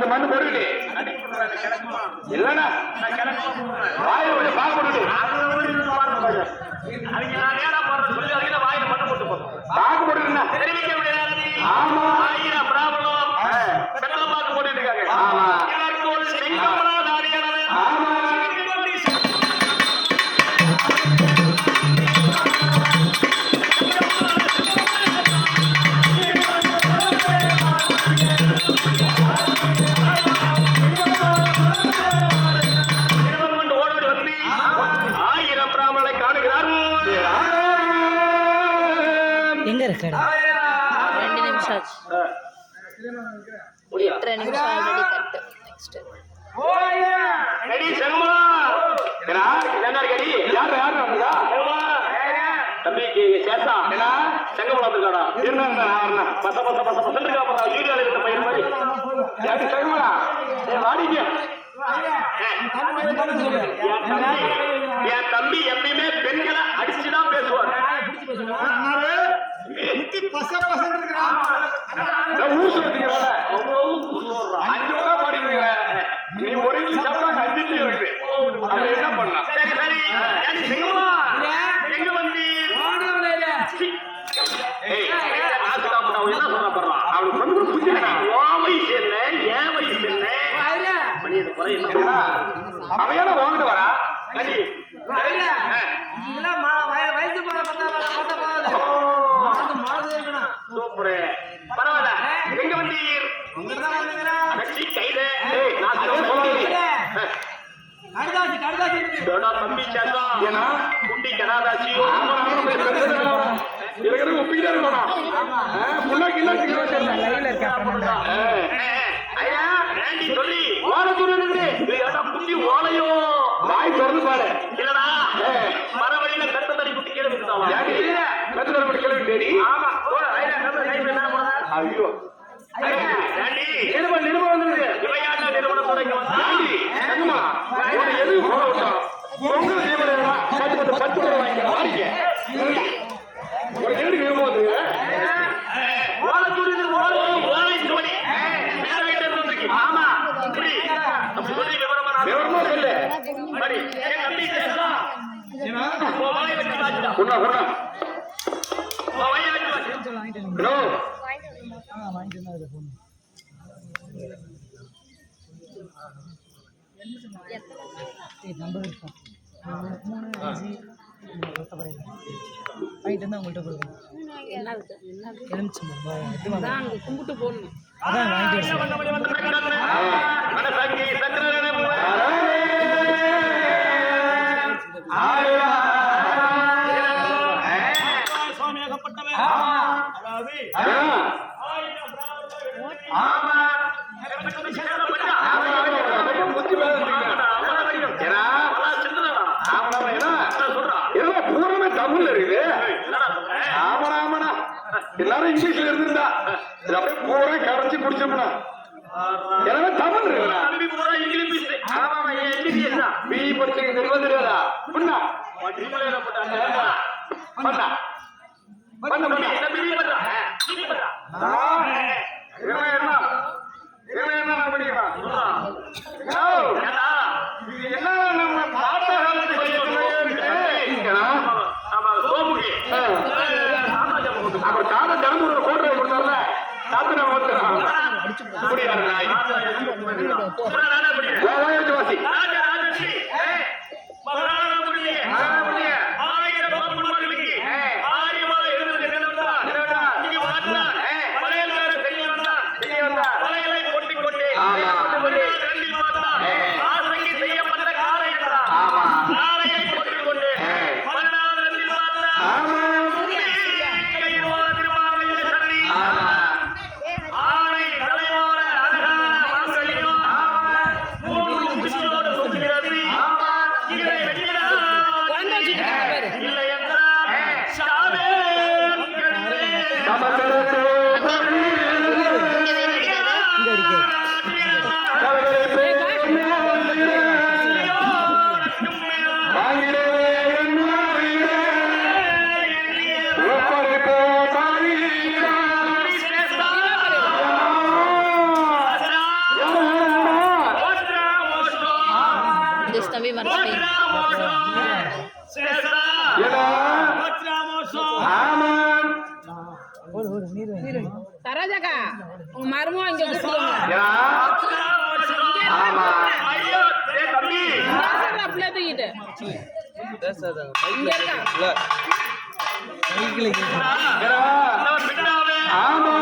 மண்ணு போட்டுக்கிட்டு இல்லன்னா வாயில பால் போட்டுட்டு பாக்கு போட்டுருந்தா ஆமா ஆயிரம் பிராபலம் பாக்கு போட்டுட்டு இருக்காங்க ஆமா ஆமா தம்பிக்கு சேத்தா செங்கமலம் இருக்காடா பையன் மாதிரி செங்கமலா வாடிக்க என் தம்பி எப்பயுமே பெண்களை அடிச்சுதான் பேசுவார் நீ ஒரு என்ன பண்ண சரி சரி எங்க வந்து என்ன சொல்ல போறான் அவனுக்கு வந்து புரிஞ்சுக்கா வயசு என்ன ஏன் வயசு என்ன அவையான வாங்கிட்டு வரா சரி சூப்பரு பரவாயில்ல எங்க வந்தீர் கையில தம்பி சேத்தா குண்டி கடாதாச்சி ஒப்பிக்கிட்டே இருக்கணும் சொல்லி குட்டி ஓலையோ வாய் திறந்து பாரு இல்லடா மரவழியில கத்த தடி குட்டி கீழே விட்டுட்டாங்க கீழே விட்டேடி ஆமா ஐயோ நிறுவனம் வந்துருது இவையாட்ட நிறுவனத்தோட எதுவும் போட விட்டோம் பொங்கல் தீவிரம் 10 வாங்கிக்க ஒரு கேடு போகுது ஆமா விவரமா சொல்லு கும்பிட்டு போடணும் அதான் பூரமே தமிழ்ல இருக்குது. எல்லாரும் இங்கிலீஷ்ல இருந்திருந்தா இது அப்படியே பூரா கரைச்சி குடிச்சோம்னா எனவே தமிழ் இருக்குண்ணா தம்பி பூரா இங்கிலீஷ் ஆமாமா எம்பிபிஎஸ் தான் பி படிச்சுக்க தெரியுமா தெரியாதா புண்ணா ட்ரிபிள் போட்டாங்க பண்ணா பண்ண பண்ண தம்பி நீ பண்றா நீ பண்றா என்ன பண்ணிக்கலாம் இது என்ன நம்ம பாட்ட ஆமா சோமுகி அப்புறம் காத ஜனமுறை கோட்டை கொடுத்தாருல சாத்திர முடியாது நாய் வாசி சரோஜாக்கா உங்க மருமம் இங்க அப்படியே தூக்கிட்டு ஆமா